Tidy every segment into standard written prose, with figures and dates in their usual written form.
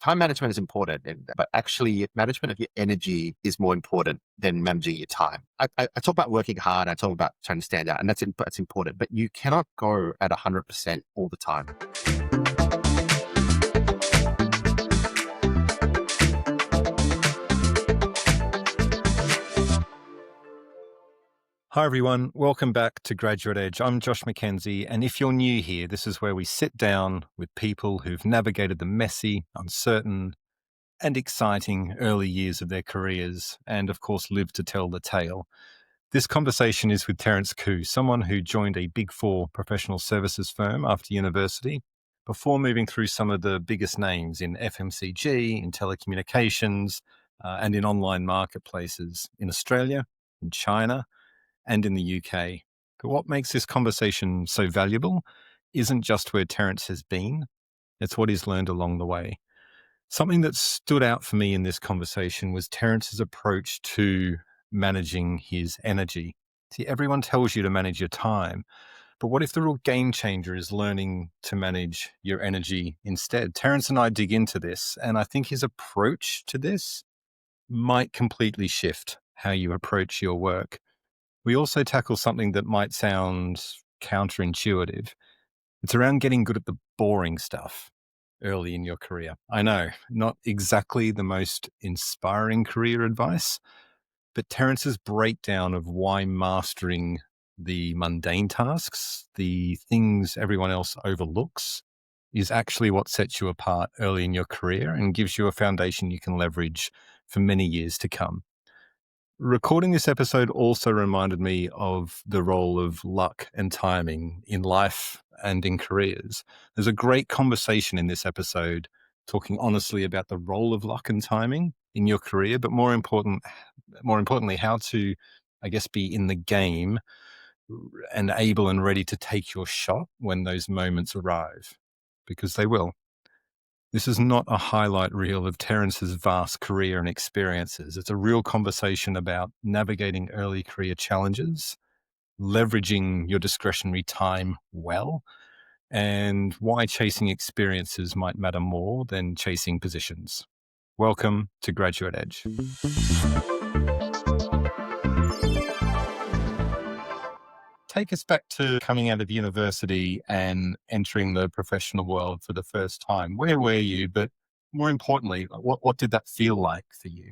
time management is important, but actually management of your energy is more important than managing your time. I talk about working hard. I talk about trying to stand out, and that's important, but you cannot go at 100% all the time. Hi, everyone. Welcome back to Graduate Edge. I'm Josh McKenzie, and if you're new here, this is where we sit down with people who've navigated the messy, uncertain, and exciting early years of their careers, and of course, live to tell the tale. This conversation is with Terence Koo, someone who joined a Big Four professional services firm after university before moving through some of the biggest names in FMCG, in telecommunications, and in online marketplaces in Australia, in China, and in the UK. But what makes this conversation so valuable isn't just where Terence has been, it's what he's learned along the way. Something that stood out for me in this conversation was Terence's approach to managing his energy. See, everyone tells you to manage your time, but what if the real game changer is learning to manage your energy instead? Terence and I dig into this, and I think his approach to this might completely shift how you approach your work. We also tackle something that might sound counterintuitive. It's around getting good at the boring stuff early in your career. I know, not exactly the most inspiring career advice, but Terence's breakdown of why mastering the mundane tasks, the things everyone else overlooks, is actually what sets you apart early in your career and gives you a foundation you can leverage for many years to come. Recording this episode also reminded me of the role of luck and timing in life and in careers. There's a great conversation in this episode talking honestly about the role of luck and timing in your career, but more importantly, how to, I guess, be in the game and able and ready to take your shot when those moments arrive, because they will. This is not a highlight reel of Terence's vast career and experiences. It's a real conversation about navigating early career challenges, leveraging your discretionary time well, and why chasing experiences might matter more than chasing positions. Welcome to Graduate Edge. Take us back to coming out of university and entering the professional world for the first time. Where were you? But more importantly, what did that feel like for you?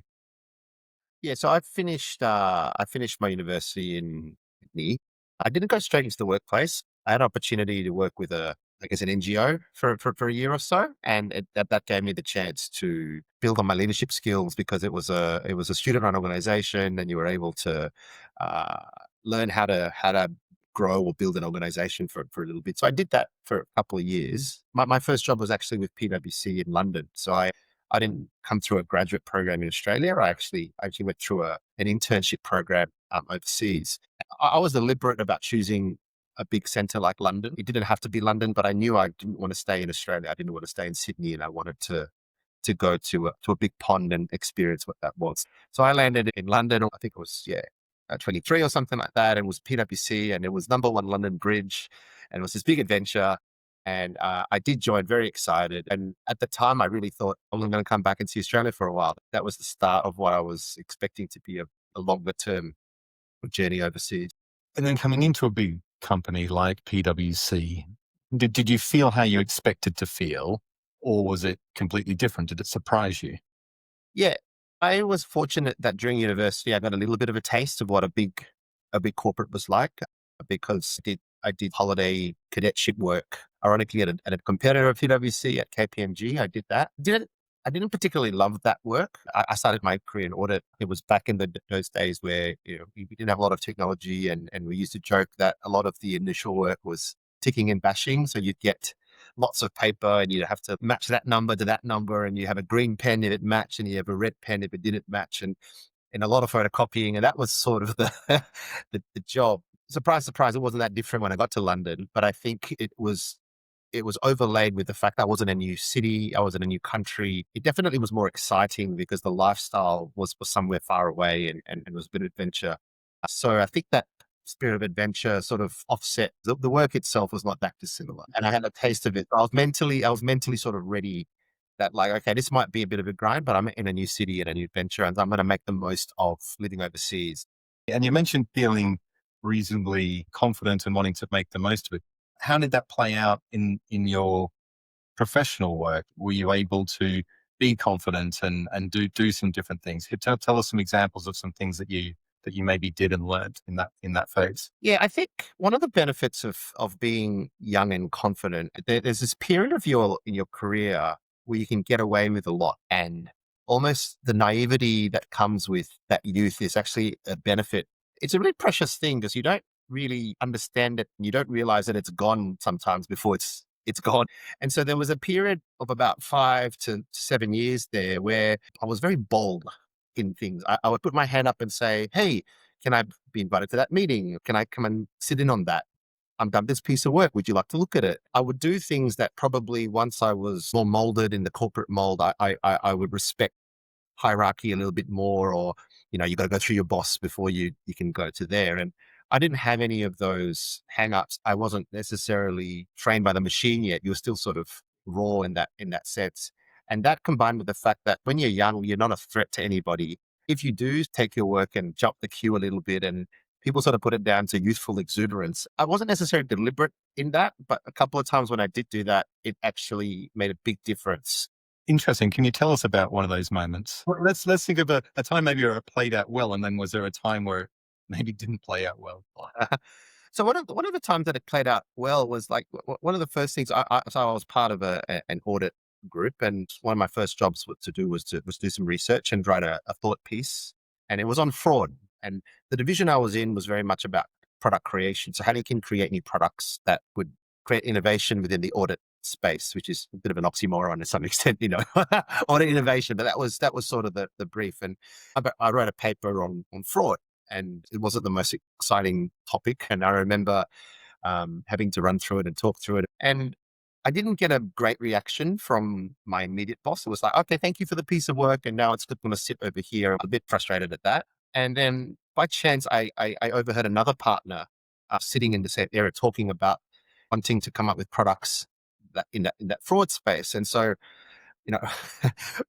Yeah, so I finished my university in Sydney. I didn't go straight into the workplace. I had an opportunity to work with an NGO for a year or so, and that gave me the chance to build on my leadership skills because it was a student-run organization, and you were able to uh, learn how to grow or build an organization for a little bit. So I did that for a couple of years. My first job was actually with PwC in London. So I didn't come through a graduate program in Australia. I actually went through an internship program overseas. I was deliberate about choosing a big center like London. It didn't have to be London, but I knew I didn't want to stay in Australia. I didn't want to stay in Sydney, and I wanted to go to a big pond and experience what that was. So I landed in London. I think it was 23 or something like that, and it was PwC, and it was number one London Bridge, and it was this big adventure. And I did join very excited. And at the time, I really thought, I'm going to come back and see Australia for a while. That was the start of what I was expecting to be a longer term journey overseas. And then coming into a big company like PwC, did you feel how you expected to feel, or was it completely different? Did it surprise you? Yeah, I was fortunate that during university, I got a little bit of a taste of what a big corporate was like because I did holiday cadetship work. Ironically, at a competitor of PwC at KPMG, I did that. I didn't particularly love that work. I started my career in audit. It was back in those days where we didn't have a lot of technology, and we used to joke that a lot of the initial work was ticking and bashing. So you'd get lots of paper, and you'd have to match that number to that number, and you have a green pen if it matched, and you have a red pen if it didn't match, and a lot of photocopying, and that was sort of the the job. Surprise, surprise, it wasn't that different when I got to London, but I think it was overlaid with the fact I was in a new city, I was in a new country. It definitely was more exciting because the lifestyle was somewhere far away, and it was a bit of adventure. So I think that spirit of adventure sort of offset the work itself was not that dissimilar, and I had a taste of it. I was mentally sort of ready that like, okay, this might be a bit of a grind, but I'm in a new city and a new venture, and I'm going to make the most of living overseas. And you mentioned feeling reasonably confident and wanting to make the most of it. How did that play out in your professional work? Were you able to be confident and do some different things? Tell us some examples of some things that you maybe did and learned in that phase. Yeah, I think one of the benefits of being young and confident, there's this period of your in your career where you can get away with a lot, and almost the naivety that comes with that youth is actually a benefit. It's a really precious thing because you don't really understand it. You don't realize that it's gone sometimes before it's gone. And so there was a period of about 5 to 7 years there where I was very bold in things. I would put my hand up and say, "Hey, can I be invited to that meeting? Can I come and sit in on that? I've done this piece of work. Would you like to look at it?" I would do things that probably once I was more molded in the corporate mold, I would respect hierarchy a little bit more, or you got to go through your boss before you can go to there. And I didn't have any of those hang-ups. I wasn't necessarily trained by the machine yet. You're still sort of raw in that sense. And that combined with the fact that when you're young, you're not a threat to anybody. If you do take your work and jump the queue a little bit, and people sort of put it down to youthful exuberance, I wasn't necessarily deliberate in that, but a couple of times when I did do that, it actually made a big difference. Interesting. Can you tell us about one of those moments? Well, let's think of a time maybe where it played out well, and then was there a time where it maybe didn't play out well? So one of the times that it played out well was like one of the first things. So I was part of an audit group, and one of my first jobs was to do some research and write a thought piece, and it was on fraud. And the division I was in was very much about product creation. So how you can create new products that would create innovation within the audit space, which is a bit of an oxymoron to some extent, audit innovation. But that was sort of the brief. And I wrote a paper on fraud, and it wasn't the most exciting topic. And I remember having to run through it and talk through it. And I didn't get a great reaction from my immediate boss. It was like, okay, thank you for the piece of work. And now it's going to sit over here. I'm a bit frustrated at that. And then by chance, I overheard another partner sitting in the same area talking about wanting to come up with products in that fraud space. And so you know,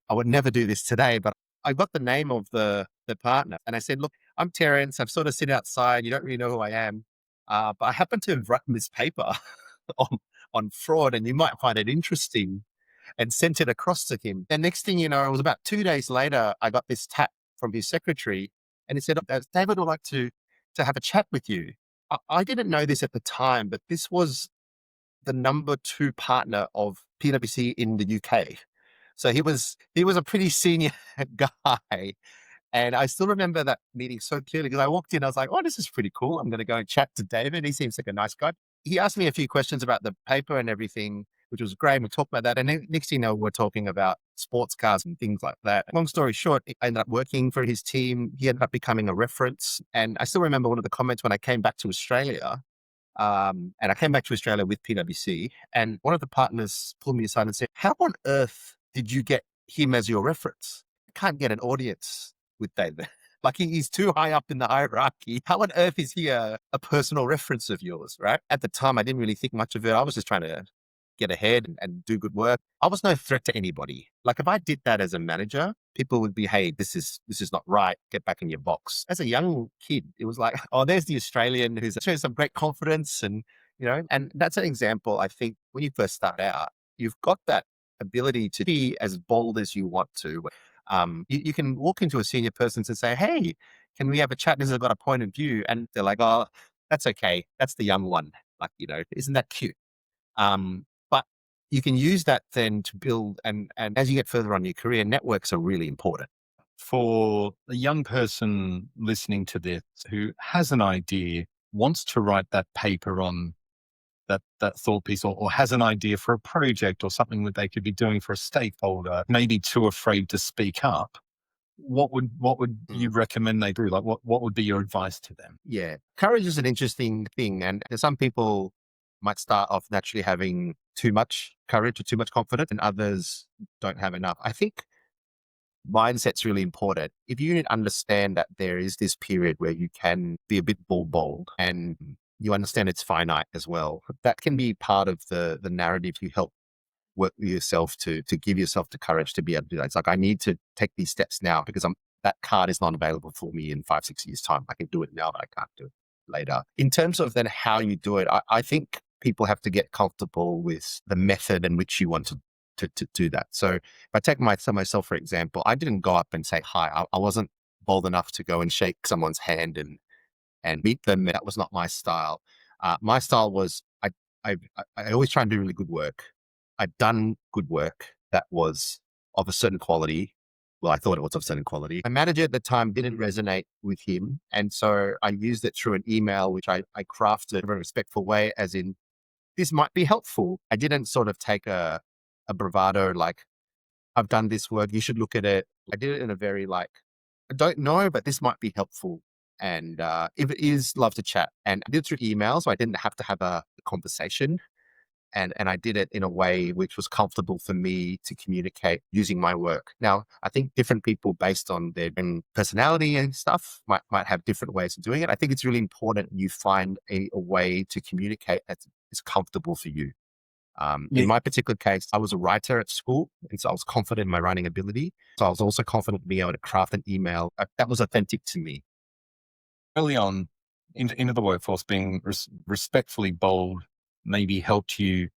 I would never do this today, but I got the name of the partner, and I said, "Look, I'm Terence. I've sort of sit outside. You don't really know who I am, but I happen to have written this paper on on fraud, and you might find it interesting." And sent it across to him. And next thing you know, it was about 2 days later, I got this tap from his secretary, and he said, "David would like to have a chat with you." I didn't know this at the time, but this was the number two partner of PwC in the UK. So he was a pretty senior guy. And I still remember that meeting so clearly because I walked in, I was like, "Oh, this is pretty cool. I'm going to go and chat to David. He seems like a nice guy." He asked me a few questions about the paper and everything, which was great. We talked about that. And then next thing you know, we're talking about sports cars and things like that. Long story short, I ended up working for his team. He ended up becoming a reference. And I still remember one of the comments when I came back to Australia. And I came back to Australia with PwC, and one of the partners pulled me aside and said, "How on earth did you get him as your reference? You can't get an audience with David. Like he's too high up in the hierarchy. How on earth is he a personal reference of yours?" Right? At the time, I didn't really think much of it. I was just trying to get ahead and do good work. I was no threat to anybody. Like if I did that as a manager, people would be, "Hey, this is not right. Get back in your box." As a young kid, it was like, "Oh, there's the Australian who's showing some great confidence." And that's an example. I think when you first start out, you've got that ability to be as bold as you want to. You can walk into a senior person and say, "Hey, can we have a chat? This has got a point of view." And they're like, "Oh, that's okay. That's the young one. Like, isn't that cute?" But you can use that then to build, and as you get further on in your career, networks are really important. For a young person listening to this who has an idea, wants to write that paper on that thought piece, or has an idea for a project or something that they could be doing for a stakeholder, maybe too afraid to speak up, what would you Mm. recommend they do? Like what would be your advice to them? Yeah. Courage is an interesting thing. And some people might start off naturally having too much courage or too much confidence, and others don't have enough. I think mindset's really important. If you understand that there is this period where you can be a bit bold and you understand it's finite as well, that can be part of the narrative you help work with yourself to give yourself the courage to be able to do that. It's like, I need to take these steps now because that card is not available for me in 5, 6 years time. I can do it now, but I can't do it later. In terms of then how you do it, I think people have to get comfortable with the method in which you want to do that. So if I take myself, for example, I didn't go up and say hi. I wasn't bold enough to go and shake someone's hand and meet them. That was not my style. My style was I, I always try and do really good work. I've done good work that was of a certain quality. Well, I thought it was of certain quality. My manager at the time didn't resonate with him. And so I used it through an email, which I crafted in a very respectful way, as in, this might be helpful. I didn't sort of take a bravado, like, I've done this work, you should look at it. I did it in a very like, I don't know, but this might be helpful. And if it is, love to chat. And I did it through email, so I didn't have to have a conversation. And I did it in a way which was comfortable for me to communicate using my work. Now, I think different people, based on their own personality and stuff, might have different ways of doing it. I think it's really important you find a way to communicate that is comfortable for you. In Yeah. my particular case, I was a writer at school, and so I was confident in my writing ability. So I was also confident in being able to craft an email that was authentic to me. Early on into the workforce, being respectfully bold maybe helped you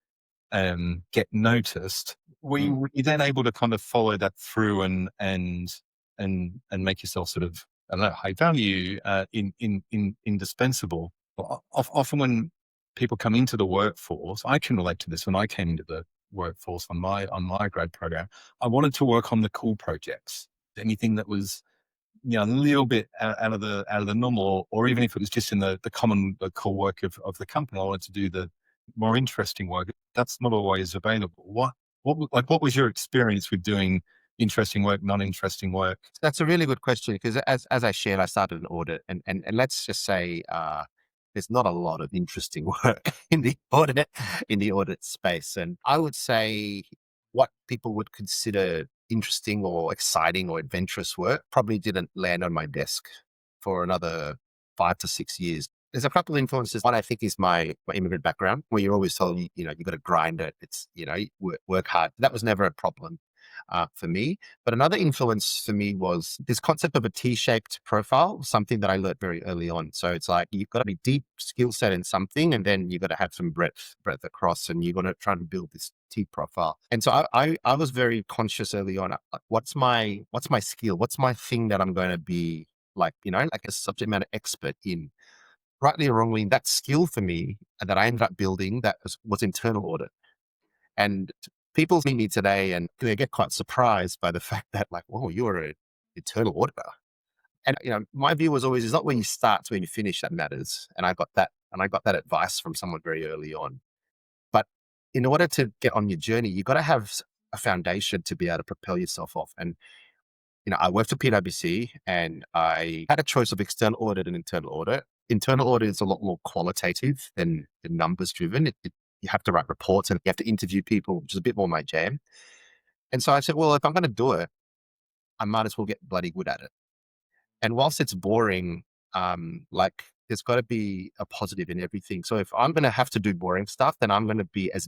get noticed. Mm. Were you then able to kind of follow that through and make yourself sort of, I don't know, high value, indispensable? Often when people come into the workforce, I can relate to this. When I came into the workforce on my grad program, I wanted to work on the cool projects, anything that was, a little bit out of the normal, or even if it was just in the core work of the company, I wanted to do the more interesting work. That's not always available. What was your experience with doing interesting work, non-interesting work? That's a really good question, because as I shared, I started an audit, and let's just say there's not a lot of interesting work in the audit space. And I would say what people would consider interesting or exciting or adventurous work probably didn't land on my desk for another 5 to 6 years. There's a couple of influences. One, I think, is my immigrant background, where you're always told, you know, you got to grind it. It's, work hard. That was never a problem for me. But another influence for me was this concept of a T-shaped profile, something that I learned very early on. So it's like, you've got to be deep skill set in something, and then you've got to have some breadth across, and you're going to try and build this T profile. And so I was very conscious early on, like, what's my skill? What's my thing that I'm going to be like, like a subject matter expert in? Rightly or wrongly, that skill for me that I ended up building, that was internal audit. And people meet me today and they get quite surprised by the fact that, like, whoa, you're an internal auditor. And, my view was always, it's not where you start, it's where you finish that matters. And I got that advice from someone very early on. But in order to get on your journey, you've got to have a foundation to be able to propel yourself off. And, I worked for PwC, and I had a choice of external audit and internal audit. Internal audit is a lot more qualitative than numbers driven. You have to write reports and you have to interview people, which is a bit more my jam. And so I said, well, if I'm going to do it, I might as well get bloody good at it. And whilst it's boring, like, there's got to be a positive in everything. So if I'm going to have to do boring stuff, then I'm going to be as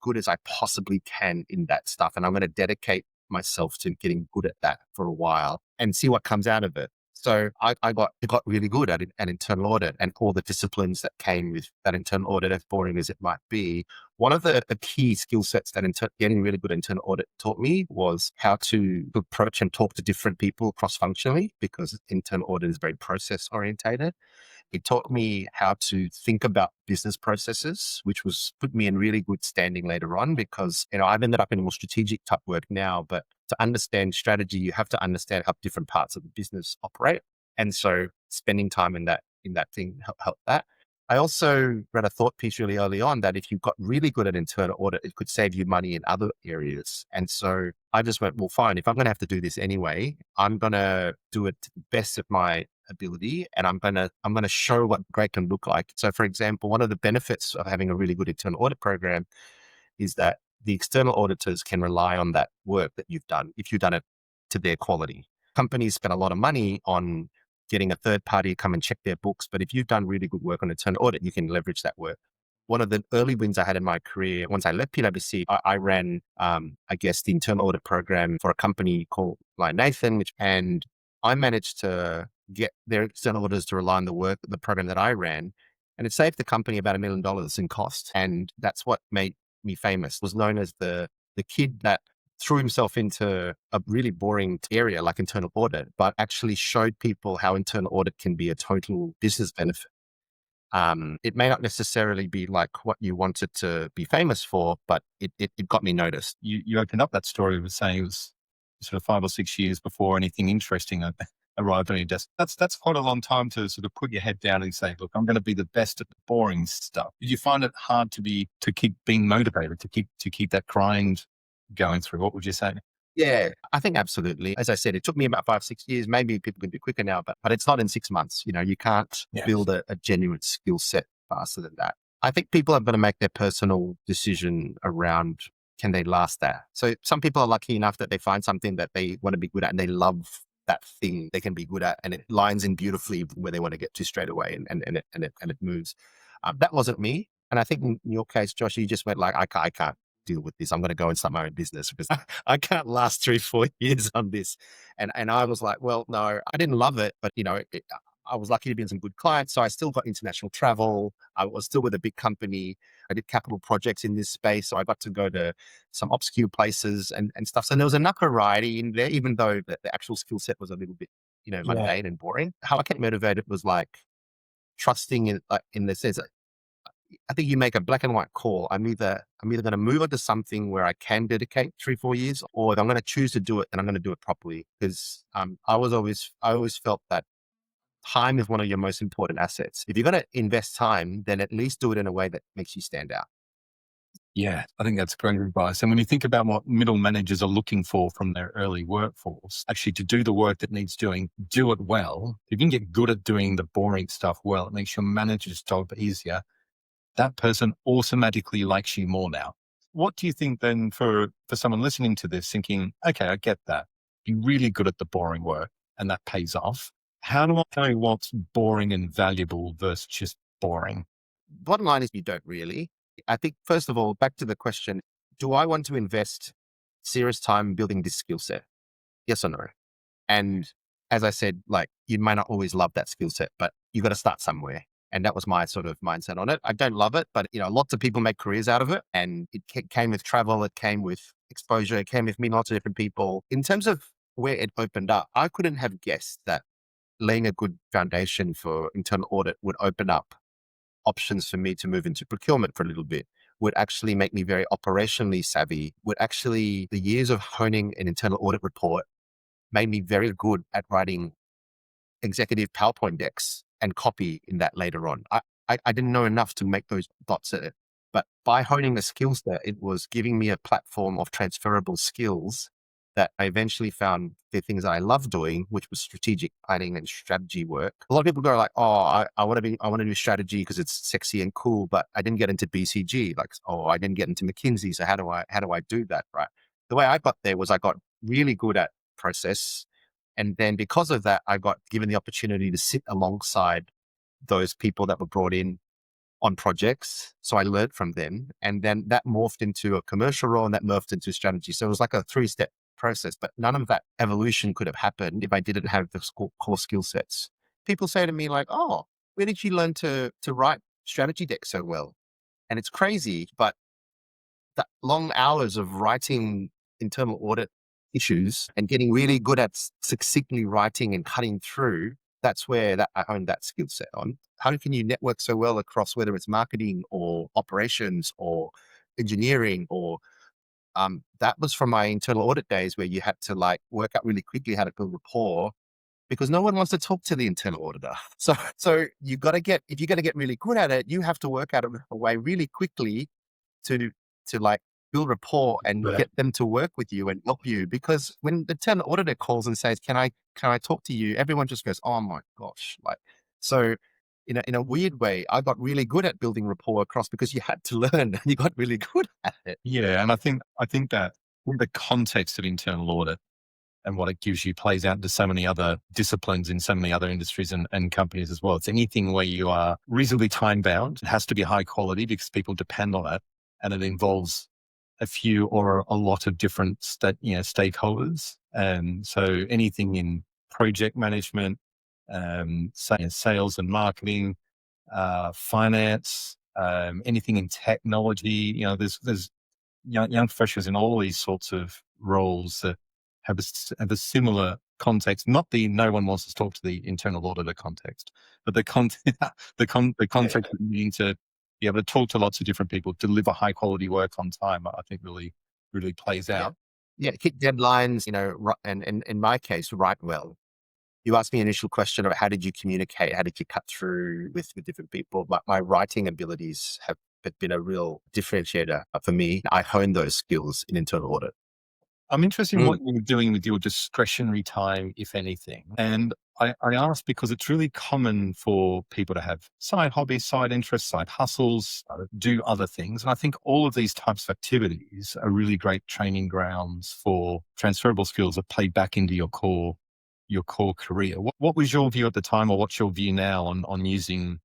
good as I possibly can in that stuff. And I'm going to dedicate myself to getting good at that for a while and see what comes out of it. So I got really good at an internal audit, and all the disciplines that came with that internal audit, as boring as it might be. One of the key skill sets that getting really good at internal audit taught me was how to approach and talk to different people cross-functionally, because internal audit is very process orientated. It taught me how to think about business processes, which was put me in really good standing later on, because, I've ended up in more strategic type work now, but to understand strategy, you have to understand how different parts of the business operate. And so spending time in that thing helped that. I also read a thought piece really early on that if you got really good at internal audit, it could save you money in other areas. And so I just went, well, fine, if I'm going to have to do this anyway, I'm going to do it to the best of my ability, and I'm going to show what great can look like. So, for example, one of the benefits of having a really good internal audit program is that the external auditors can rely on that work that you've done if you've done it to their quality. Companies spend a lot of money on getting a third party to come and check their books, but if you've done really good work on internal audit, you can leverage that work. one of the early wins I had in my career, once I left PwC, I ran, I guess, the internal audit program for a company called like Nathan, and I managed to get their external auditors to rely on the program that I ran, and it saved the company about $1 million in cost. And that's what made me famous. Was known as the kid that threw himself into a really boring area like internal audit, but actually showed people how internal audit can be a total business benefit. It may not necessarily be like what you wanted to be famous for, but it got me noticed. You opened up that story with saying it was sort of 5 or 6 years before anything interesting arrived on your desk. That's quite a long time to sort of put your head down and say, "Look, I'm going to be the best at the boring stuff." Did you find it hard to keep being motivated, to keep that grind going through? What would you say? Yeah, I think absolutely. As I said, it took me about 5, 6 years. Maybe people can do quicker now, but it's not in 6 months. You can't Yes. build a genuine skill set faster than that. I think people have got to make their personal decision around, can they last that? So some people are lucky enough that they find something that they want to be good at and they love that thing they can be good at, and it lines in beautifully where they want to get to straight away, and it moves. That wasn't me. And I think in your case, Josh, you just went like, I can't deal with this. I'm going to go and start my own business because I can't last 3, 4 years on this. And I was like, well, no, I didn't love it, but I was lucky to be in some good clients. So I still got international travel. I was still with a big company. I did capital projects in this space. So I got to go to some obscure places and stuff. So there was enough variety in there, even though the actual skill set was a little bit, Yeah. mundane and boring. How I kept motivated was like trusting in the sense, I think you make a black and white call. I'm either going to move on to something where I can dedicate 3, 4 years, or if I'm going to choose to do it, then I'm going to do it properly. Because I always felt that time is one of your most important assets. If you're going to invest time, then at least do it in a way that makes you stand out. Yeah, I think that's great advice. And when you think about what middle managers are looking for from their early workforce, actually to do the work that needs doing, do it well. If you can get good at doing the boring stuff well, it makes your manager's job easier. That person automatically likes you more now. What do you think then for someone listening to this thinking, okay, I get that. Be really good at the boring work and that pays off. How do I know what's boring and valuable versus just boring? Bottom line is you don't really. I think, first of all, back to the question, do I want to invest serious time building this skill set? Yes or no? And as I said, like, you might not always love that skill set, but you got to start somewhere. And that was my sort of mindset on it. I don't love it, but lots of people make careers out of it. And it came with travel. It came with exposure. It came with meeting lots of different people. In terms of where it opened up, I couldn't have guessed that laying a good foundation for internal audit would open up options for me to move into procurement for a little bit, would actually make me very operationally savvy, would actually, the years of honing an internal audit report made me very good at writing executive PowerPoint decks and copy in that later on. I didn't know enough to make those dots at it. But by honing the skill set, it was giving me a platform of transferable skills that I eventually found the things that I love doing, which was strategic planning and strategy work. A lot of people go like, oh, I want to do strategy because it's sexy and cool, but I didn't get into BCG. Like, oh, I didn't get into McKinsey. So how do I do that? Right. The way I got there was I got really good at process. And then because of that, I got given the opportunity to sit alongside those people that were brought in on projects. So I learned from them. And then that morphed into a commercial role and that morphed into strategy. So it was like a 3-step process, but none of that evolution could have happened if I didn't have the core skill sets. People say to me like, oh, where did you learn to write strategy decks so well? And it's crazy, but that long hours of writing internal audit issues and getting really good at succinctly writing and cutting through, that's where I honed that skill set on. How can you network so well across whether it's marketing or operations or engineering or that was from my internal audit days where you had to like work out really quickly how to build rapport because no one wants to talk to the internal auditor. So you got to get, if you're going to get really good at it, you have to work out a way really quickly to like build rapport and Right. get them to work with you and help you. Because when the internal auditor calls and says, can I talk to you? Everyone just goes, oh my gosh. Like, so in a weird way, I got really good at building rapport across because you had to learn and you got really good at it. Yeah, and I think that in the context of internal audit, and what it gives you plays out into so many other disciplines in so many other industries and companies as well. It's anything where you are reasonably time bound. It has to be high quality because people depend on it, and it involves a few or a lot of different stakeholders. And so anything in project management, sales and marketing, finance, anything in technology. There's young professionals in all these sorts of roles that have a similar context, not the no one wants to talk to the internal auditor context, but the the Yeah. context of needing to be able to talk to lots of different people, deliver high quality work on time. I think really plays Yeah. out. Yeah. Hit deadlines, and in my case, write well. You asked me an initial question of how did you communicate? How did you cut through with different people? My writing abilities have been a real differentiator for me. I honed those skills in internal audit. I'm interested in Mm. what you're doing with your discretionary time, if anything. And I ask because it's really common for people to have side hobbies, side interests, side hustles, do other things. And I think all of these types of activities are really great training grounds for transferable skills that play back into your core career. What was your view at the time, or what's your view now on using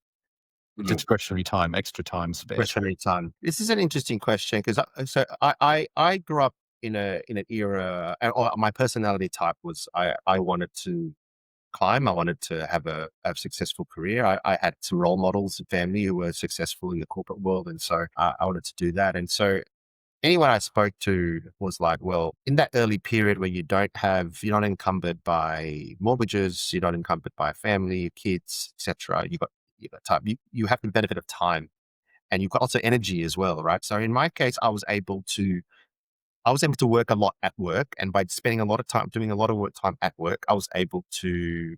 Mm. discretionary time, extra time, spare time? Discretionary time. This is an interesting question because I grew up in an era, or my personality type was I wanted to climb. I wanted to have a successful career. I had some role models in family who were successful in the corporate world, and so I wanted to do that. And so anyone I spoke to was like, well, in that early period where you're not encumbered by mortgages, you're not encumbered by family, kids, etc. You got time. You have the benefit of time, and you've got also energy as well, right? So in my case, I was able to work a lot at work, and by spending a lot of time doing a lot of work time at work, I was able to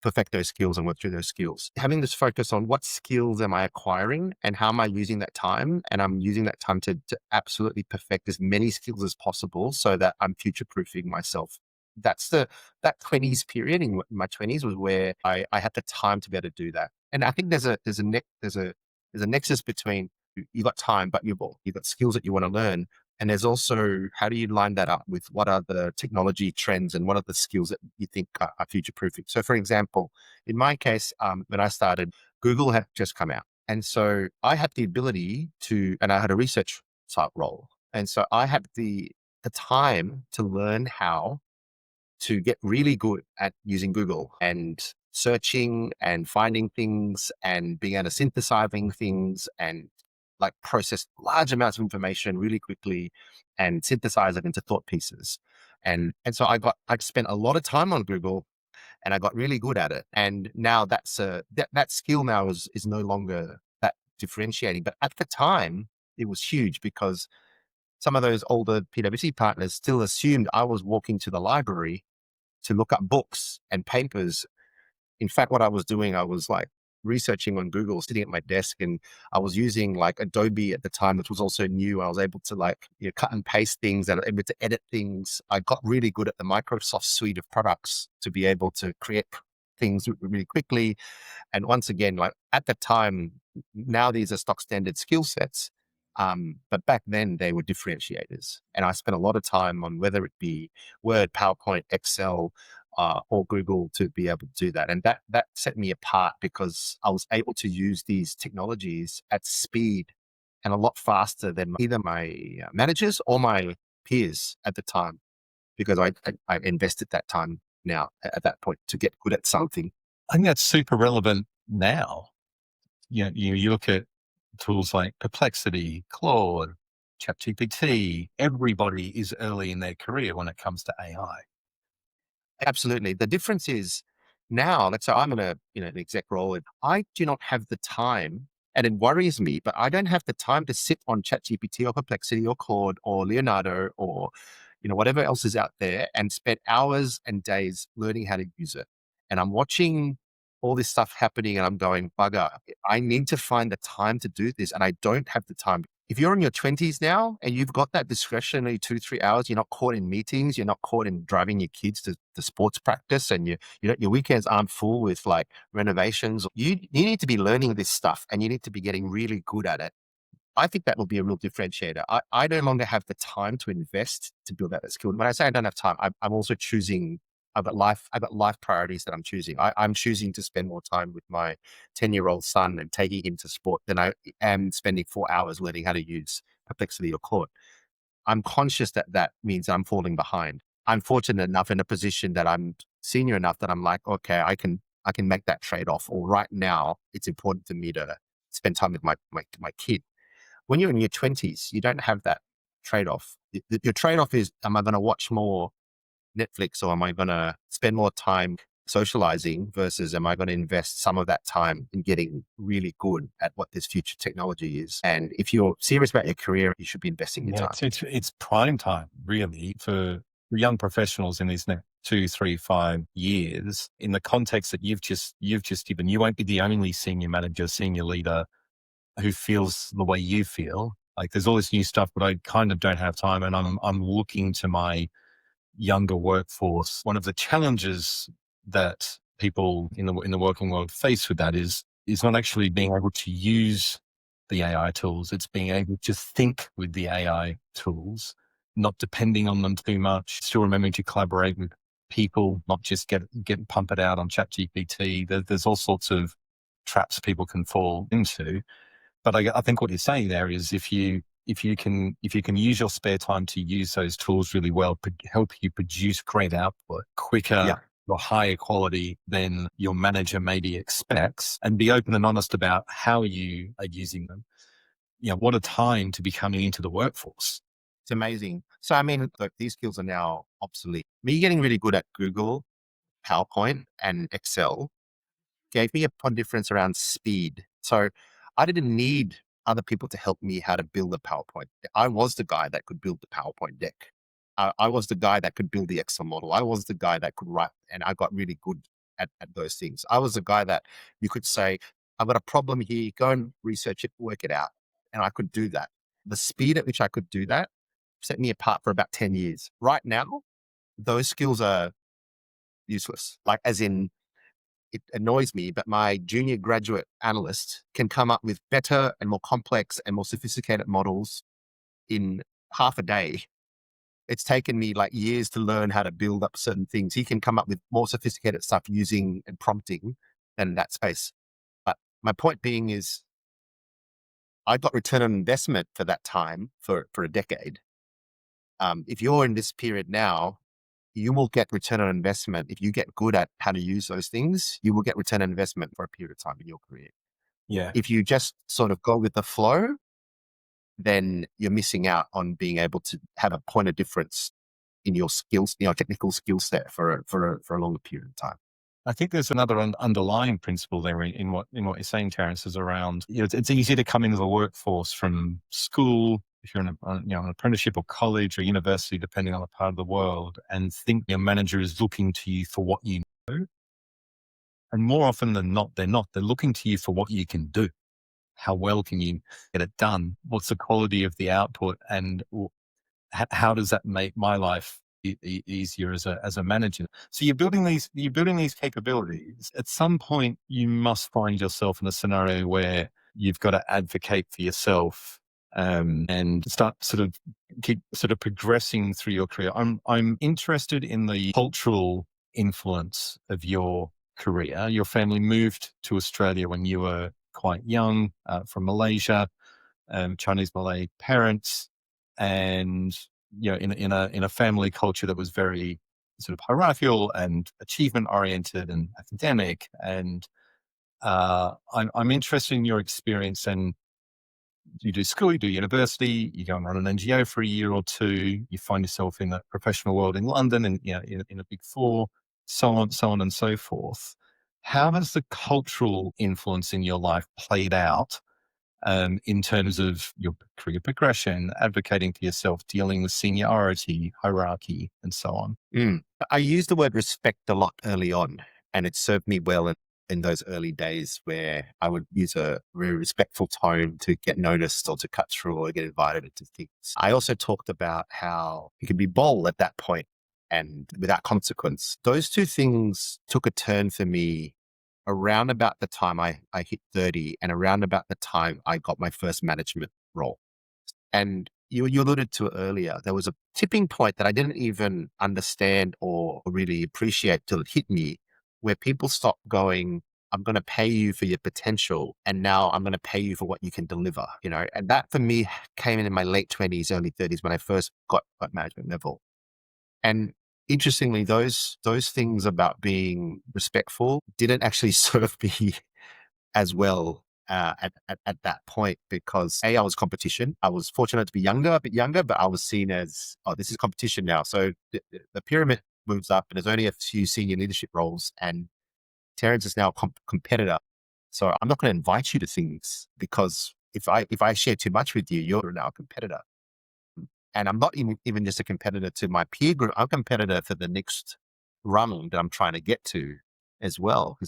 perfect those skills and work through those skills. Having this focus on what skills am I acquiring and how am I using that time? And I'm using that time to absolutely perfect as many skills as possible so that I'm future proofing myself. That's that 20s period in my 20s was where I had the time to be able to do that. And I think there's a nexus between you got time, but you've got skills that you want to learn. And there's also, how do you line that up with what are the technology trends and what are the skills that you think are future proofing? So, for example, in my case, when I started, Google had just come out. And so I had the ability and I had a research type role. And so I had the time to learn how to get really good at using Google and searching and finding things and being able to synthesizing things and like process large amounts of information really quickly and synthesize it into thought pieces. And so I spent a lot of time on Google and I got really good at it. And now that skill now is no longer that differentiating. But at the time, it was huge because some of those older PwC partners still assumed I was walking to the library to look up books and papers. In fact, what I was doing, I was like researching on Google, sitting at my desk, and I was using like Adobe at the time, which was also new. I was able to cut and paste things and able to edit things. I got really good at the Microsoft suite of products to be able to create things really quickly. And once again, like at the time, now these are stock standard skill sets. But back then they were differentiators. And I spent a lot of time on whether it be Word, PowerPoint, Excel, or Google to be able to do that. And that set me apart because I was able to use these technologies at speed and a lot faster than either my managers or my peers at the time, because I invested that time now at that point to get good at something. I think that's super relevant now. You look at tools like Perplexity, Claude, ChatGPT. Everybody is early in their career when it comes to AI. Absolutely. The difference is now, let's say I'm in an exec role, and I do not have the time, and it worries me, but I don't have the time to sit on ChatGPT or Perplexity or Claude or Leonardo or whatever else is out there and spend hours and days learning how to use it. And I'm watching all this stuff happening and I'm going, bugger, I need to find the time to do this. And I don't have the time. If you're in your 20s now and you've got that discretionary 2 3 hours, you're not caught in meetings, you're not caught in driving your kids to sports practice, and your weekends aren't full with like renovations. You need to be learning this stuff and you need to be getting really good at it. I think that will be a real differentiator. I no longer have the time to invest to build out that skill. When I say I don't have time, I'm also choosing. I've got life priorities that I'm choosing. I'm choosing to spend more time with my 10-year-old son and taking him to sport than I am spending 4 hours learning how to use Perplexity or Claude. I'm conscious that that means I'm falling behind. I'm fortunate enough in a position that I'm senior enough that I'm like, okay, I can make that trade off. Or right now, it's important for me to spend time with my kid. When you're in your 20s, you don't have that trade off. Your trade off is, am I going to watch more Netflix or am I going to spend more time socializing versus am I going to invest some of that time in getting really good at what this future technology is? And if you're serious about your career, you should be investing your Yeah, time. it's prime time really for young professionals in these next 2, 3, 5 years. In the context that you've just given, you won't be the only senior manager, senior leader who feels the way you feel. Like there's all this new stuff, but I kind of don't have time, and I'm looking to my younger workforce. One of the challenges that people in the working world face with that is not actually being able to use the AI tools. It's being able to think with the AI tools, not depending on them too much. Still remembering to collaborate with people, not just get pump it out on ChatGPT. There's all sorts of traps people can fall into. But I think what you're saying there is if you can use your spare time to use those tools really well, help you produce great output quicker Yeah. or higher quality than your manager maybe expects, and be open and honest about how you are using them. What a time to be coming into the workforce. It's amazing. So, I mean, look, these skills are now obsolete. Me getting really good at Google, PowerPoint, and Excel gave me a point difference around speed. So I didn't need other people to help me how to build a PowerPoint. I was the guy that could build the PowerPoint deck. I was the guy that could build the Excel model. I was the guy that could write, and I got really good at those things. I was the guy that you could say, I've got a problem here, go and research it, work it out. And I could do that. The speed at which I could do that set me apart for about 10 years. Right now, those skills are useless. Like, as in, it annoys me, but my junior graduate analyst can come up with better and more complex and more sophisticated models in half a day. It's taken me like years to learn how to build up certain things. He can come up with more sophisticated stuff using and prompting than that space. But my point being is, I got return on investment for that time for a decade. If you're in this period now, you will get return on investment. If you get good at how to use those things, you will get return on investment for a period of time in your career. Yeah. If you just sort of go with the flow, then you're missing out on being able to have a point of difference in your skills, technical skill set for a longer period of time. I think there's another underlying principle there in what you're saying, Terence, is around, it's easy to come into the workforce from school, if you're in an apprenticeship or college or university, depending on the part of the world, and think your manager is looking to you for what you know. And more often than not, they're not. They're looking to you for what you can do. How well can you get it done? What's the quality of the output? And how does that make my life easier as a manager? So you're building these capabilities. At some point, you must find yourself in a scenario where you've got to advocate for yourself, and start keep progressing through your career. I'm interested in the cultural influence of your career. Your family moved to Australia when you were quite young, from Malaysia, Chinese Malay parents, and in a family culture that was very sort of hierarchical and achievement oriented and academic. And I'm interested in your experience. And you do school, you do university, you go and run an NGO for a year or two, you find yourself in the professional world in London and in a big four, so on and so forth. How has the cultural influence in your life played out, in terms of your career progression, advocating for yourself, dealing with seniority, hierarchy, and so on? Mm. I use the word respect a lot early on, and it served me well in those early days where I would use a very respectful tone to get noticed or to cut through or get invited into things. I also talked about how you can be bold at that point and without consequence. Those two things took a turn for me around about the time I hit 30 and around about the time I got my first management role. And you alluded to it earlier. There was a tipping point that I didn't even understand or really appreciate till it hit me, where people stopped going, I'm going to pay you for your potential. And now I'm going to pay you for what you can deliver, and that for me came in my late 20s, early 30s when I first got at management level. And interestingly, those things about being respectful didn't actually serve me as well at that point because I was competition. I was fortunate to be a bit younger, but I was seen as, oh, this is competition now. So the pyramid moves up, and there's only a few senior leadership roles, and Terence is now a competitor. So I'm not going to invite you to things because if I share too much with you, you're now a competitor. And I'm not even just a competitor to my peer group. I'm a competitor for the next rung that I'm trying to get to as well.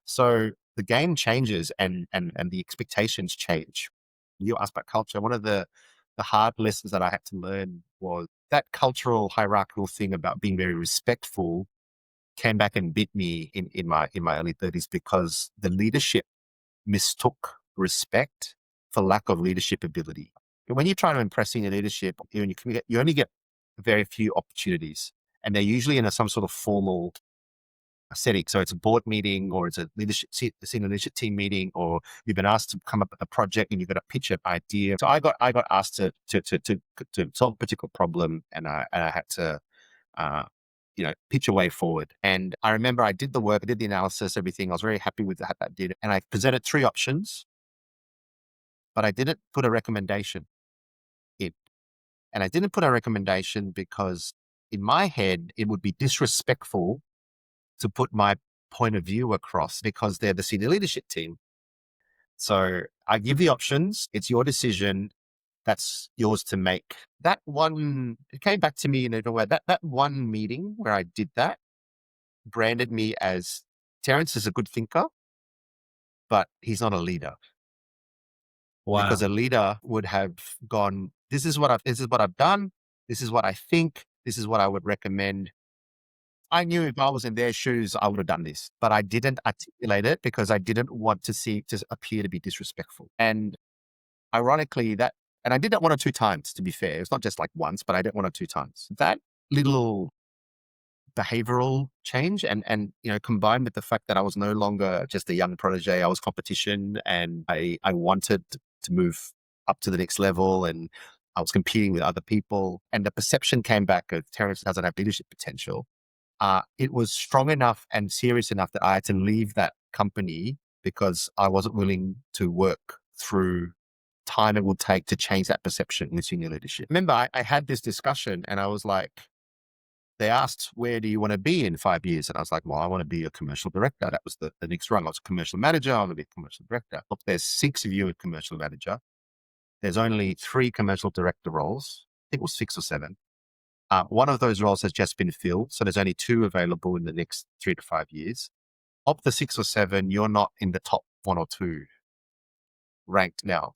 So the game changes and the expectations change. You asked about culture. One of the hard lessons that I had to learn was that cultural hierarchical thing about being very respectful came back and bit me in my early 30s because the leadership mistook respect for lack of leadership ability. When you're trying to impress senior leadership, you only get very few opportunities, and they're usually in some sort of formal setting. So it's a board meeting, or it's a senior leadership team meeting, or you've been asked to come up with a project and you've got to pitch an idea. So I got asked to solve a particular problem, and I had to uh, pitch a way forward. And I remember I did the work, I did the analysis, everything. I was very happy with how that did. And I presented three options, but I didn't put a recommendation in. And I didn't put a recommendation because in my head, it would be disrespectful to put my point of view across because they're the senior leadership team. So I give the options. It's your decision. That's yours to make. That one, it came back to me in a way that one meeting where I did that branded me as Terence is a good thinker, but he's not a leader, because Wow. a leader would have gone, this is what I've done. This is what I think. This is what I would recommend. I knew if I was in their shoes, I would have done this, but I didn't articulate it because I didn't want to appear to be disrespectful. And ironically, and I did that one or two times, to be fair. It's not just like once, but I did it one or two times. That little behavioral change and combined with the fact that I was no longer just a young protege, I was competition, and I wanted to move up to the next level, and I was competing with other people, and the perception came back of Terence doesn't have leadership potential. It was strong enough and serious enough that I had to leave that company because I wasn't willing to work through time it would take to change that perception in senior leadership. Remember, I had this discussion and I was like, they asked, where do you want to be in 5 years? And I was like, well, I want to be a commercial director. That was the next rung. I was a commercial manager. I want to be a commercial director. Look, there's 6 of you a commercial manager. There's only 3 commercial director roles. I think it was 6 or 7. One of those roles has just been filled. So there's only 2 available in the next 3 to 5 years. Of the 6 or 7, you're not in the top 1 or 2 ranked now.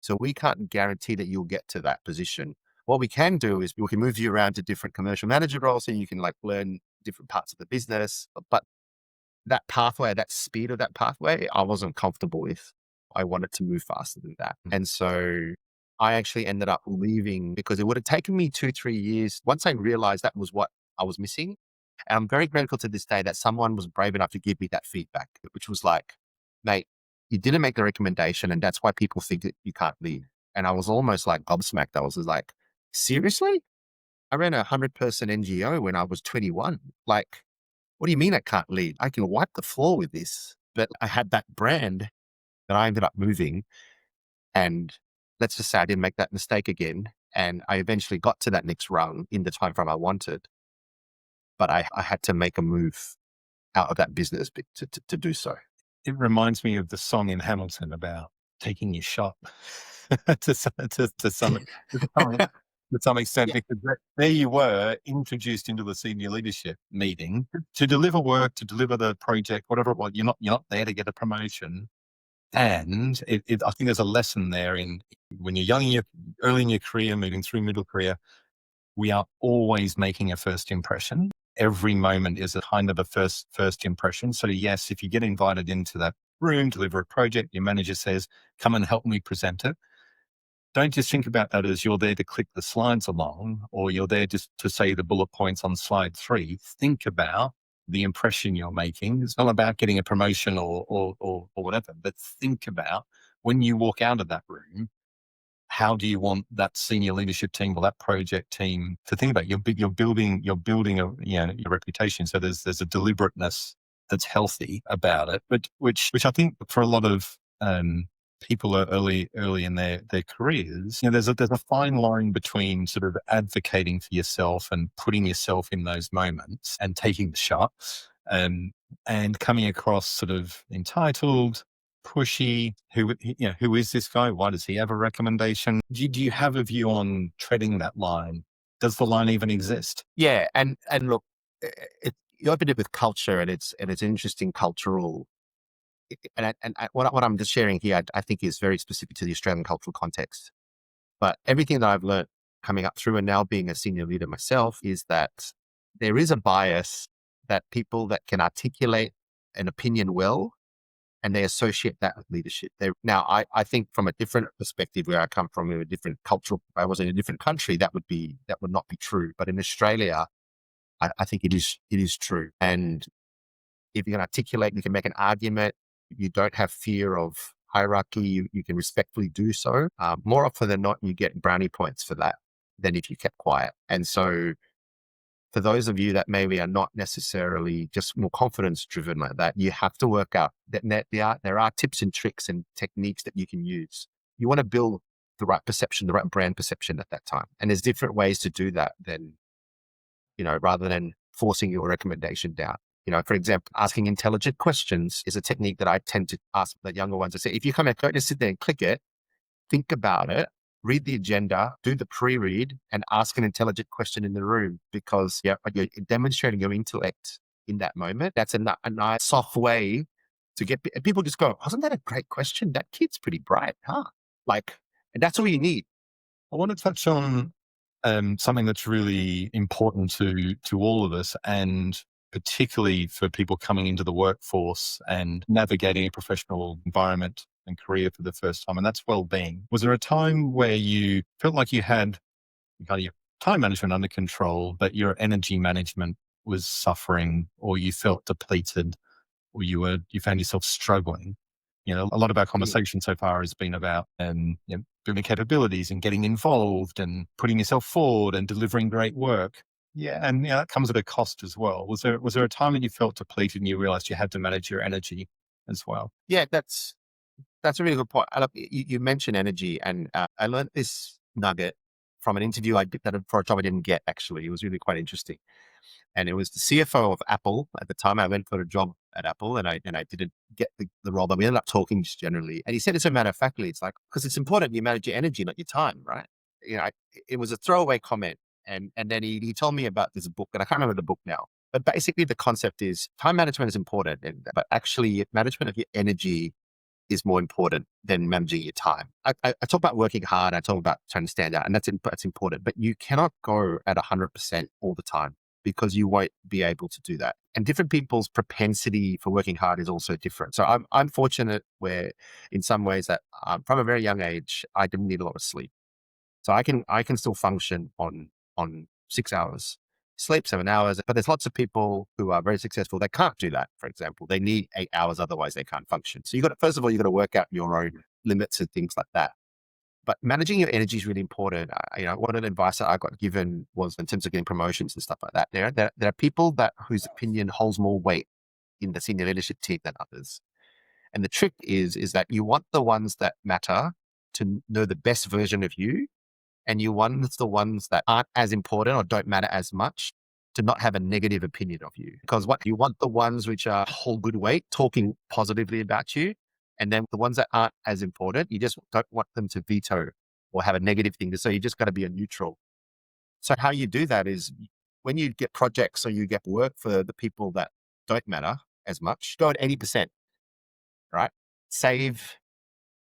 So we can't guarantee that you'll get to that position. What we can do is we can move you around to different commercial manager roles so you can learn different parts of the business. But that pathway, that speed of that pathway, I wasn't comfortable with. I wanted to move faster than that. And so I actually ended up leaving because it would have taken me 2, 3 years. Once I realized that was what I was missing. And I'm very grateful to this day that someone was brave enough to give me that feedback, which was like, mate, you didn't make the recommendation, and that's why people think that you can't lead. And I was almost like gobsmacked. I was just like, seriously? I ran a 100-person NGO when I was 21. Like, what do you mean I can't lead? I can wipe the floor with this. But I had that brand that I ended up moving. And let's just say I didn't make that mistake again. And I eventually got to that next rung in the time frame I wanted. But I had to make a move out of that business to do so. It reminds me of the song in Hamilton about taking your shot to some extent, Yeah. because there you were introduced into the senior leadership meeting to deliver work, to deliver the project, whatever it was. You're not there to get a promotion. And I think there's a lesson there in when you're young, early in your career, moving through middle career, we are always making a first impression. Every moment is a kind of a first impression. So yes, if you get invited into that room, deliver a project, your manager says, come and help me present it. don't just think about that as you're there to click the slides along, or you're there just to say the bullet points on slide 3. Think about the impression you're making. It's not about getting a promotion or whatever, but think about when you walk out of that room, how do you want that senior leadership team or that project team to think about? You're building a your reputation. So there's a deliberateness that's healthy about it, but which I think for a lot of people are early in their careers, there's a fine line between sort of advocating for yourself and putting yourself in those moments and taking the shot, and coming across sort of entitled, pushy. Who is this guy? Why does he have a recommendation? Do you have a view on treading that line? Does the line even exist? Yeah, and look, you opened it with culture, and it's an interesting cultural. What I'm just sharing here, I think is very specific to the Australian cultural context. But everything that I've learned coming up through and now being a senior leader myself is that there is a bias that people that can articulate an opinion well and they associate that with leadership. Now, I think from a different perspective where I come from, in a different cultural, if I was in a different country, that would not be true. But in Australia, I think it is true. And if you can articulate, you can make an argument, you don't have fear of hierarchy, you can respectfully do so. More often than not, you get brownie points for that than if you kept quiet. And so for those of you that maybe are not necessarily just more confidence driven like that, you have to work out that there are tips and tricks and techniques that you can use. You want to build the right perception, the right brand perception at that time. And there's different ways to do that than, rather than forcing your recommendation down. For example, asking intelligent questions is a technique that I tend to ask the younger ones. I say, if you come and don't just sit there and click it, think about it, read the agenda, do the pre-read, and ask an intelligent question in the room, because you're demonstrating your intellect in that moment. That's a nice soft way to get people just go, wasn't that a great question? That kid's pretty bright, huh? And that's all you need. I want to touch on something that's really important to all of us, and particularly for people coming into the workforce and navigating a professional environment and career for the first time, and that's well-being. Was there a time where you felt like you had kind of your time management under control, but your energy management was suffering, or you felt depleted, or you found yourself struggling? A lot of our conversation so far has been about building capabilities and getting involved and putting yourself forward and delivering great work. Yeah, and that comes at a cost as well. Was there a time that you felt depleted and you realized you had to manage your energy as well? Yeah, that's a really good point. You mentioned energy, and I learned this nugget from an interview I did that for a job I didn't get. Actually, it was really quite interesting. And it was the CFO of Apple at the time. I went for a job at Apple, and I didn't get the role, but we ended up talking just generally. And he said, it's a matter of factly, it's like, because it's important you manage your energy, not your time, right? It was a throwaway comment. And then he told me about this book, and I can't remember the book now. But basically, the concept is time management is important, but actually, management of your energy is more important than managing your time. I talk about working hard. I talk about trying to stand out, and that's important. But you cannot go at 100% all the time, because you won't be able to do that. And different people's propensity for working hard is also different. So I'm fortunate where, in some ways, that from a very young age, I didn't need a lot of sleep. So I can still function on 6 hours sleep, 7 hours. But there's lots of people who are very successful that can't do that. For example, they need 8 hours, otherwise they can't function. So first of all, you got to work out your own limits and things like that. But managing your energy is really important. One of the advice that I got given was, in terms of getting promotions and stuff like that, there are people whose opinion holds more weight in the senior leadership team than others. And the trick is that you want the ones that matter to know the best version of you, and you want the ones that aren't as important or don't matter as much to not have a negative opinion of you. Because what you want, the ones which are hold good weight, talking positively about you, and then the ones that aren't as important, you just don't want them to veto or have a negative thing. So you just got to be a neutral. So how you do that is, when you get projects or you get work for the people that don't matter as much, go at 80%, right? Save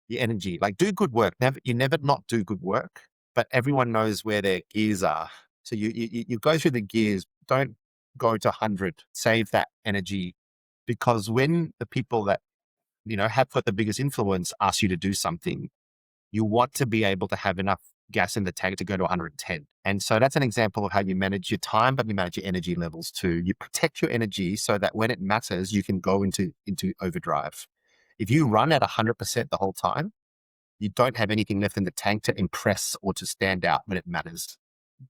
your energy. Like, do good work. You never not do good work, but everyone knows where their gears are. So you go through the gears. Don't go to 100. Save that energy, because when the people that have got the biggest influence ask you to do something, you want to be able to have enough gas in the tank to go to 110. And so that's an example of how you manage your time, but you manage your energy levels too. You protect your energy so that when it matters, you can go into overdrive. If you run at 100% the whole time, you don't have anything left in the tank to impress or to stand out when it matters.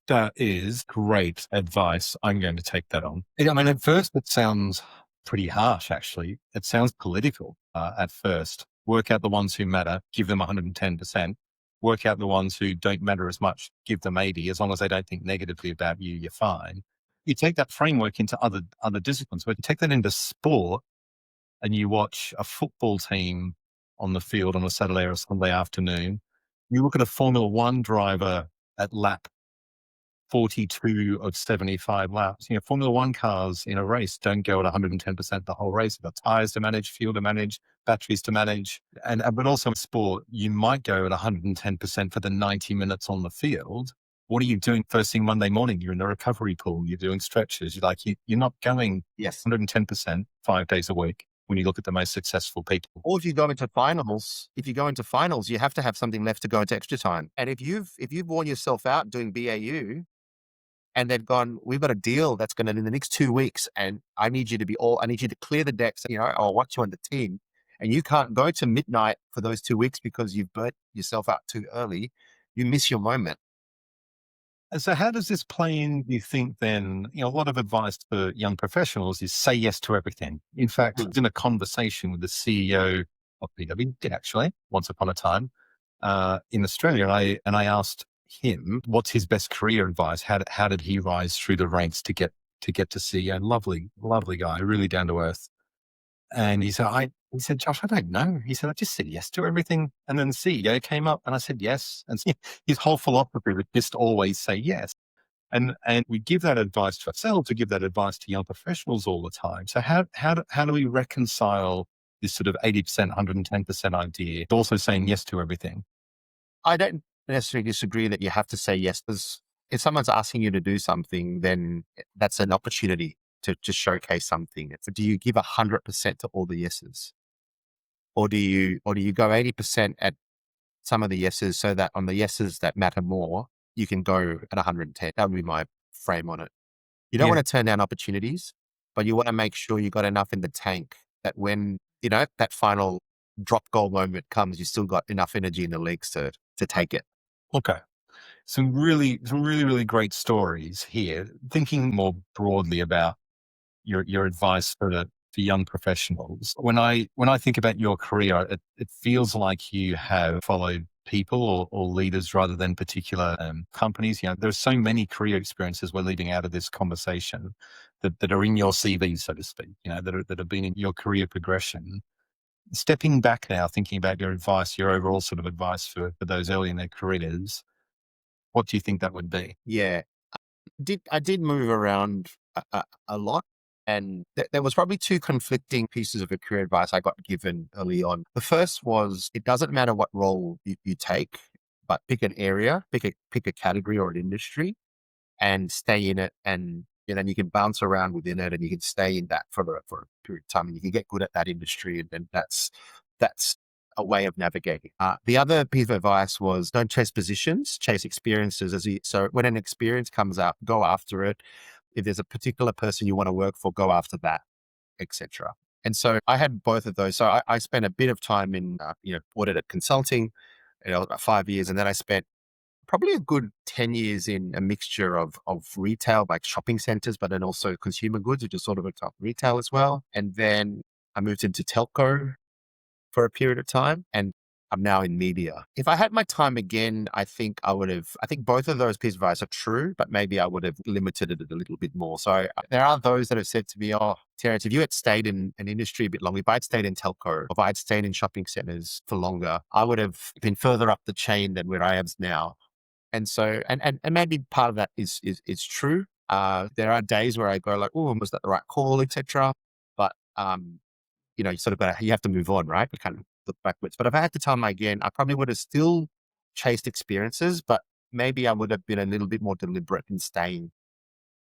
That is great advice. I'm going to take that on. I mean, at first, it sounds pretty harsh, actually. It sounds political at first. Work out the ones who matter, give them 110%. Work out the ones who don't matter as much, give them 80. As long as they don't think negatively about you, you're fine. You take that framework into other disciplines, but you take that into sport and you watch a football team on the field on a Saturday or a Sunday afternoon. You look at a Formula One driver at lap 42 of 75 laps. Formula One cars in a race don't go at 110% the whole race. You've got tires to manage, fuel to manage, batteries to manage. But also in sport, you might go at 110% for the 90 minutes on the field. What are you doing first thing Monday morning? You're in the recovery pool. You're doing stretches. You're not going Yes. 110% 5 days a week when you look at the most successful people. Or if you go into finals, you have to have something left to go into extra time. And if you've worn yourself out doing BAU, and they've gone, we've got a deal that's going to in the next 2 weeks, and I need you to clear the decks. I'll watch you on the team, and you can't go to midnight for those 2 weeks because you've burnt yourself out too early. You miss your moment. And so how does this play in, do you think then, a lot of advice for young professionals is say yes to everything. In fact, I was in a conversation with the CEO of PW, actually, once upon a time, in Australia. And I asked him, what's his best career advice? How did he rise through the ranks to CEO? Lovely, lovely guy, really down to earth. And he said, Josh, I don't know. He said, I just said yes to everything. And then the CEO came up and I said yes. And his whole philosophy was just always say yes. And we give that advice to ourselves, we give that advice to young professionals all the time. So how do we reconcile this sort of 80%, 110% idea, also saying yes to everything? I don't necessarily disagree that you have to say yes, because if someone's asking you to do something, then that's an opportunity to just showcase something. Do you give 100% to all the yeses, or do you go 80% at some of the yeses, so that on the yeses that matter more, you can go at 110? That would be my frame on it. You don't Yeah. want to turn down opportunities, but you want to make sure you got enough in the tank that when, that final drop goal moment comes, you still got enough energy in the legs to take it. Okay. Some really, really great stories here. Thinking more broadly about your advice for young professionals. When I think about your career, it feels like you have followed people or leaders rather than particular companies. There's so many career experiences we're leaving out of this conversation that are in your CV, so to speak. That have been in your career progression. Stepping back now, thinking about your advice, your overall sort of advice for those early in their careers, what do you think that would be? Yeah. I did move around a lot, and there was probably two conflicting pieces of a career advice I got given early on. The first was, it doesn't matter what role you take, but pick an area, pick a category or an industry, and stay in it. And then you can bounce around within it, and you can stay in that for a period of time, and you can get good at that industry, and then that's a way of navigating. The other piece of advice was, don't chase positions, chase experiences. So when an experience comes up, go after it. If there's a particular person you want to work for, go after that, etc. And so I had both of those. So I spent a bit of time in audit at consulting, about 5 years, and then I spent probably a good 10 years in a mixture of retail, like shopping centers, but then also consumer goods, which is sort of a top retail as well. And then I moved into telco for a period of time, and I'm now in media. If I had my time again, I think both of those pieces of advice are true, but maybe I would have limited it a little bit more. So there are those that have said to me, oh, Terence, if you had stayed in an industry a bit longer, if I'd stayed in telco, or if I'd stayed in shopping centers for longer, I would have been further up the chain than where I am now. And so, and maybe part of that is true. There are days where I go like, oh, was that the right call, etc. But you sort of you have to move on, right? You kind of look backwards. But if I had to time again, I probably would have still chased experiences, but maybe I would have been a little bit more deliberate in staying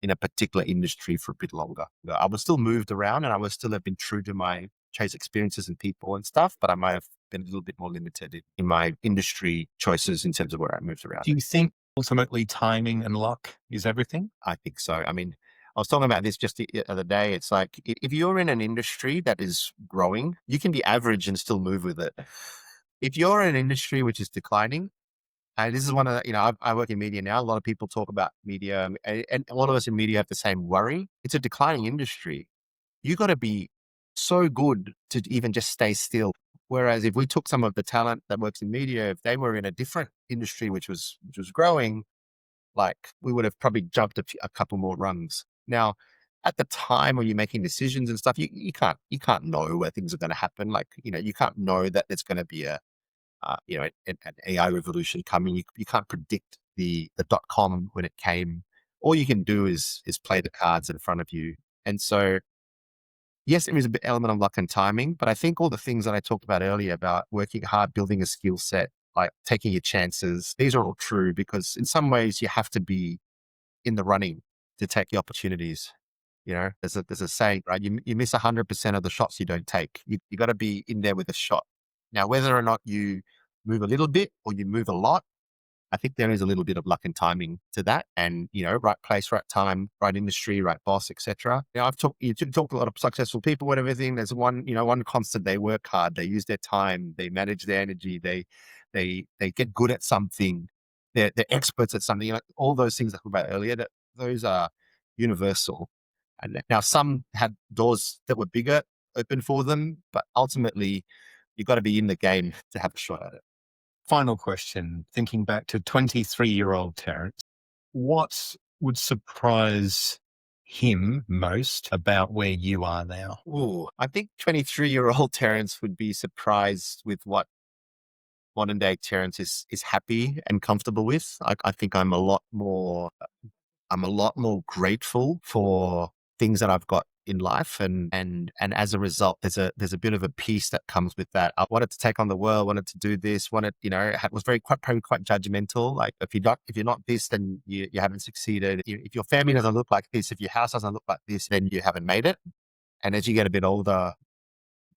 in a particular industry for a bit longer. I was still moved around, and I would still have been true to my chase experiences and people and stuff, but I might have been a little bit more limited in my industry choices in terms of where I moved around. Do you think ultimately timing and luck is everything? I think so. I mean, I was talking about this just the other day. It's like if you're in an industry that is growing, you can be average and still move with it. If you're in an industry which is declining, and this is one of the, I work in media now. A lot of people talk about media, and a lot of us in media have the same worry. It's a declining industry. You got to be so good to even just stay still. Whereas if we took some of the talent that works in media, if they were in a different industry which was growing, like we would have probably jumped a couple more rungs. Now, at the time when you're making decisions and stuff, you can't know where things are going to happen. Like you can't know that there's going to be an AI revolution coming. You can't predict the .com when it came. All you can do is play the cards in front of you. And so, yes, there is a bit element of luck and timing, but I think all the things that I talked about earlier about working hard, building a skill set, like taking your chances, these are all true because in some ways you have to be in the running to take the opportunities. There's a saying, right? You miss 100% of the shots you don't take. You got to be in there with a shot. Now, whether or not you move a little bit or you move a lot, I think there is a little bit of luck and timing to that, and right place, right time, right industry, right boss, etc. I've talked to a lot of successful people, whatever thing. There's one constant: they work hard, they use their time, they manage their energy, they get good at something, they're experts at something. All those things I talked about earlier. That those are universal. And now some had doors that were bigger open for them, but ultimately you've got to be in the game to have a shot at it. Final question, thinking back to 23-year-old Terence, what would surprise him most about where you are now? Ooh, I think 23-year-old Terence would be surprised with what modern day Terence is happy and comfortable with. I think I'm a lot more grateful for things that I've got in life, and as a result, there's a bit of a peace that comes with that. I wanted to take on the world, wanted to do this, was probably quite judgmental. Like if you're not this, then you haven't succeeded. If your family doesn't look like this, if your house doesn't look like this, then you haven't made it. And as you get a bit older,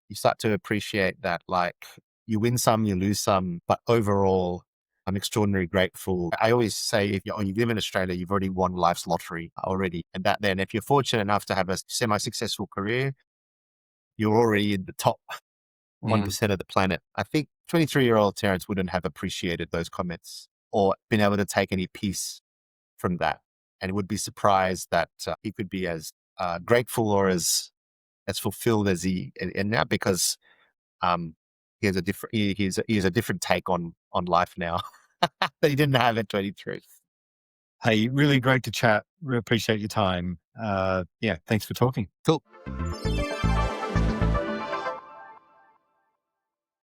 you start to appreciate that, like, you win some, you lose some, but overall, I'm extraordinarily grateful. I always say, if you live in Australia, you've already won life's lottery already. And that then, if you're fortunate enough to have a semi-successful career, you're already in the top Mm. 1% of the planet. I think 23-year-old Terence wouldn't have appreciated those comments or been able to take any peace from that. And would be surprised that he could be as grateful or as fulfilled as and now, because he has a different he has a different take on life now that he didn't have at 23. Hey, really great to chat. Really appreciate your time. Yeah, thanks for talking. Cool.